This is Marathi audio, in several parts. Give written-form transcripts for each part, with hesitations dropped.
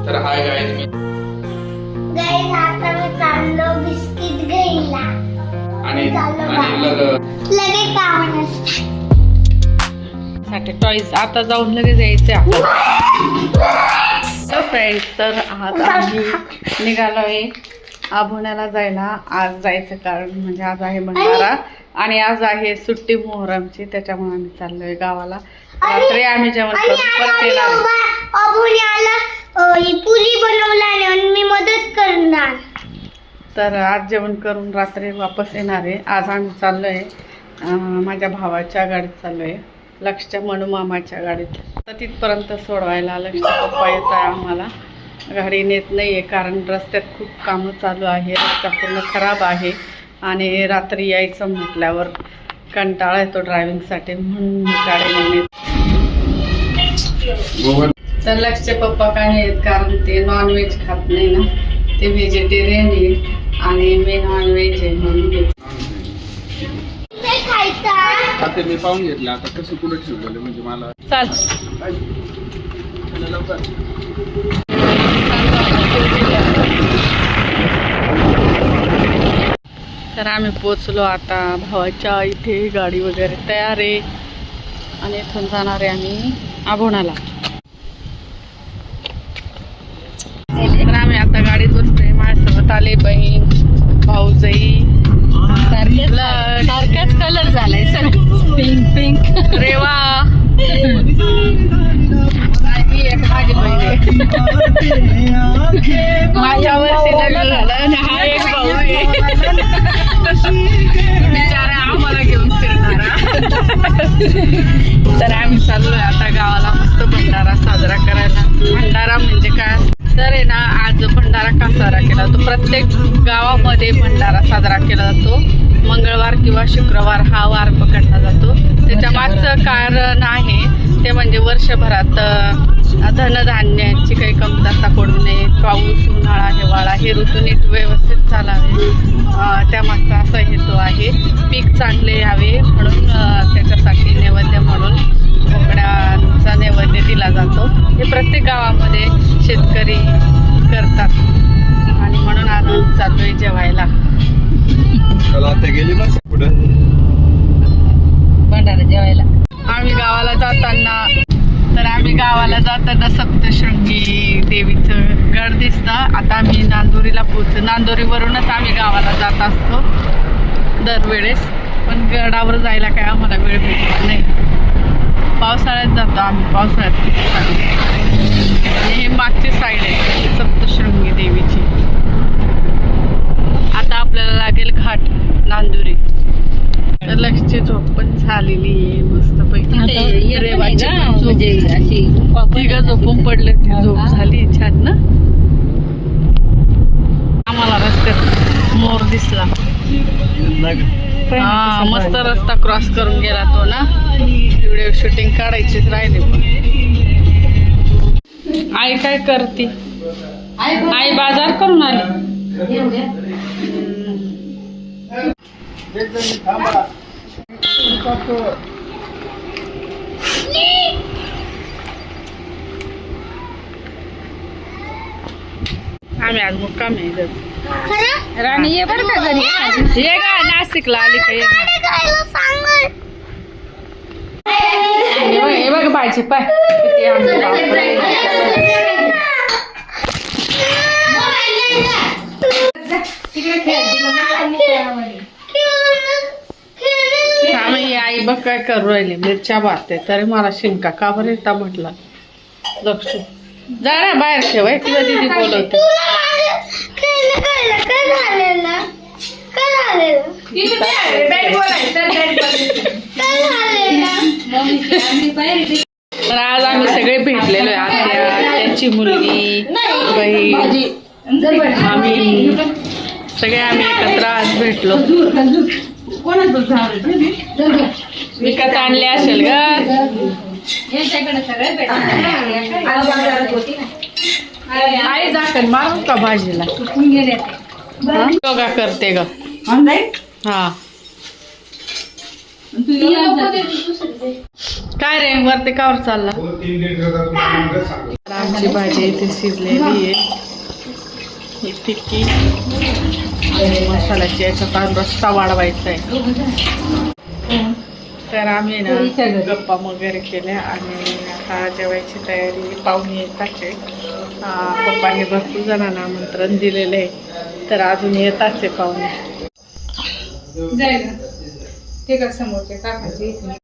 तर हाय गाईज, मी गाईज आता मी चाललो बिस्किट घ्यायला आणि लगेच कामं साठी टॉईज आता जाऊन लगेच यायचे आपल्याला फ्रेंड्स. तर आज आम्ही निघालोय आभोण्याला जायला. आज जायचं कारण म्हणजे आज आहे भंडारा आणि आज आहे सुट्टी मोहरमची, त्याच्यामुळे आम्ही चाललोय गावाला. रात्री आम्ही जेवण करून परत येणार. पुरी बनवणार आणि मी मदत करणार. तर आज जेवण करून रात्री वापस येणार आहे. आज आम्ही चाललोय माझ्या भावाच्या गाडीत चाललोय, लक्षच्या मनू मामाच्या गाडीत. तर तिथपर्यंत सोडवायला लक्षचा पप्पा येत आहे. आम्हाला गाडी नेत नाही आहे कारण रस्त्यात खूप कामं चालू आहे, रस्ता पूर्ण खराब आहे आणि रात्री यायचं म्हटल्यावर कंटाळा येतो ड्रायव्हिंगसाठी, म्हणून गाडी नाही नेत. तर लक्षचे पप्पा काय आहेत कारण ते नॉनव्हेज खात नाही ना, ते व्हेजिटेरियन आहे आणि मी नॉनव्हेज आहे म्हणून आता मी पाहून घेतलं. आता कसं कुठं ठेवलेलं म्हणजे मला चाल. तर आम्ही पोचलो आता भावाच्या इथे. गाडी वगैरे तयार आहे आणि इथून जाणार आहे आम्ही आभोणाला. तर आम्ही आता गाडीत बसतोय. माझ्यासोबत आले बहीण, भाऊजाई, सारखाच कलर झालाय सर, पिंक पिंक. रेवा, ही एक माझी बहीण आहे. माझ्या वर्षी लग्न झालं आणि हा एक भाऊ आहे. बिचारा आम्हाला घेऊन फिरणारा. तर आम्ही चाललोय आता गावाला मस्त भंडारा साजरा करायला. भंडारा म्हणजे काय तर आहे ना, आज भंडारा का साजरा केला जातो, प्रत्येक गावामध्ये भंडारा साजरा केला जातो. मंगळवार किंवा शुक्रवार हा वार पकडला जातो. त्याच्या मागचं कारण आहे ते म्हणजे वर्षभरात धनधान्याची काही कमतरता पडू नये, पाऊस, उन्हाळा, हिवाळा हे ऋतू नीट व्यवस्थित चालावे, त्यामागचा असा हेतू आहे. पीक चांगले यावे म्हणून त्याच्यासाठी नैवेद्य म्हणून बोकड्यांचा नैवेद्य दिला जातो. हे प्रत्येक गावामध्ये शेतकरी करतात आणि म्हणून आज चाललोय जेवायला. आता गेली मग कुठं भंडारा जेवायला. आम्ही गावाला जाताना सप्तशृंगी देवीचं गड दिसतं. आता आम्ही नांदोरीला पोहोचलो. नांदोरीवरूनच आम्ही गावाला जात असतो दरवेळेस, पण गडावर जायला काय आम्हाला वेळ भेटत नाही. पावसाळ्यात जातो आम्ही, पावसाळ्यात. आणि हे मागची साईड आहे सप्तशृंगी देवीची. आता आपल्याला लागेल घाट नांदुरी. तर लक्षची झोप पण झालेली आहे मस्त पैकी. तिघं झोपून पडले, ती झोप झाली छान ना. आम्हाला रस्त्यात मोर दिसला. हा, मस्त रस्ता क्रॉस करून गेला तो ना. व्हिडिओ शूटिंग काढायचीच राहिले. आई काय करते? आई बाजार करून आली. आम्ही आज मुक्काम आहे. राणी ये बरं का घरी. ये का नाशिकला आली का? हे बघ भाजी पाय किती आम्ही. आई बघ काय करू राहिली, मिरच्या भाजते. तरी मला शिंका का बरं येता म्हटलं. लक्ष जा ना बाहेर ठेवाय, तिला दिदी बोलवते. तर आज आम्ही सगळे भेटलेलो आहे. आत्या, त्याची मुलगी, बहीण, आम्ही सगळे एकत्र आज भेटलो. विकत आणले असेल ग. आई झाकण मारू का भाजीला? योगा करते ग. हा काय रे वरती कावर चालला? मटकीची भाजी इथे शिजलेली आहे. ही टिक्की आणि मसाल्याची याच्यात रस्सा वाढवायचा आहे. तर आम्ही ना गप्पा वगैरे केल्या आणि आता जेवायची तयारी. पाहुणे येताच आहे. पप्पाने भरपूर जणांना आमंत्रण दिलेलं आहे, तर अजून येताच आहे पाहुणे. जायला ते का समोरचे काकाचे इथे.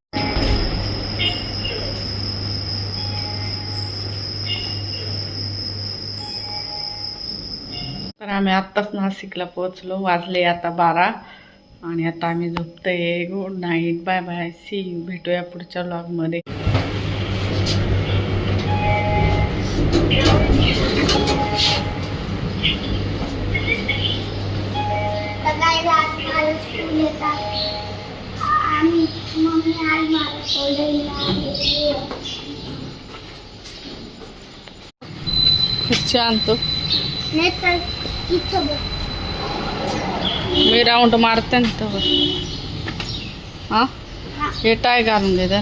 तर आम्ही आत्ताच नाशिकला पोहोचलो. वाजले आता 12 आणि आता आम्ही झोपतोय. Good night, bye bye, see you. भेटूया पुढच्या व्लॉगमध्ये. सकाळी आज मला स्कूल येतात. आम्ही मम्मी आज मला सोडायला खुर्ची आणतो. नाही तर इथं बस. मी राऊंड मारते ना तर. हा हे टाय घालून दे तर.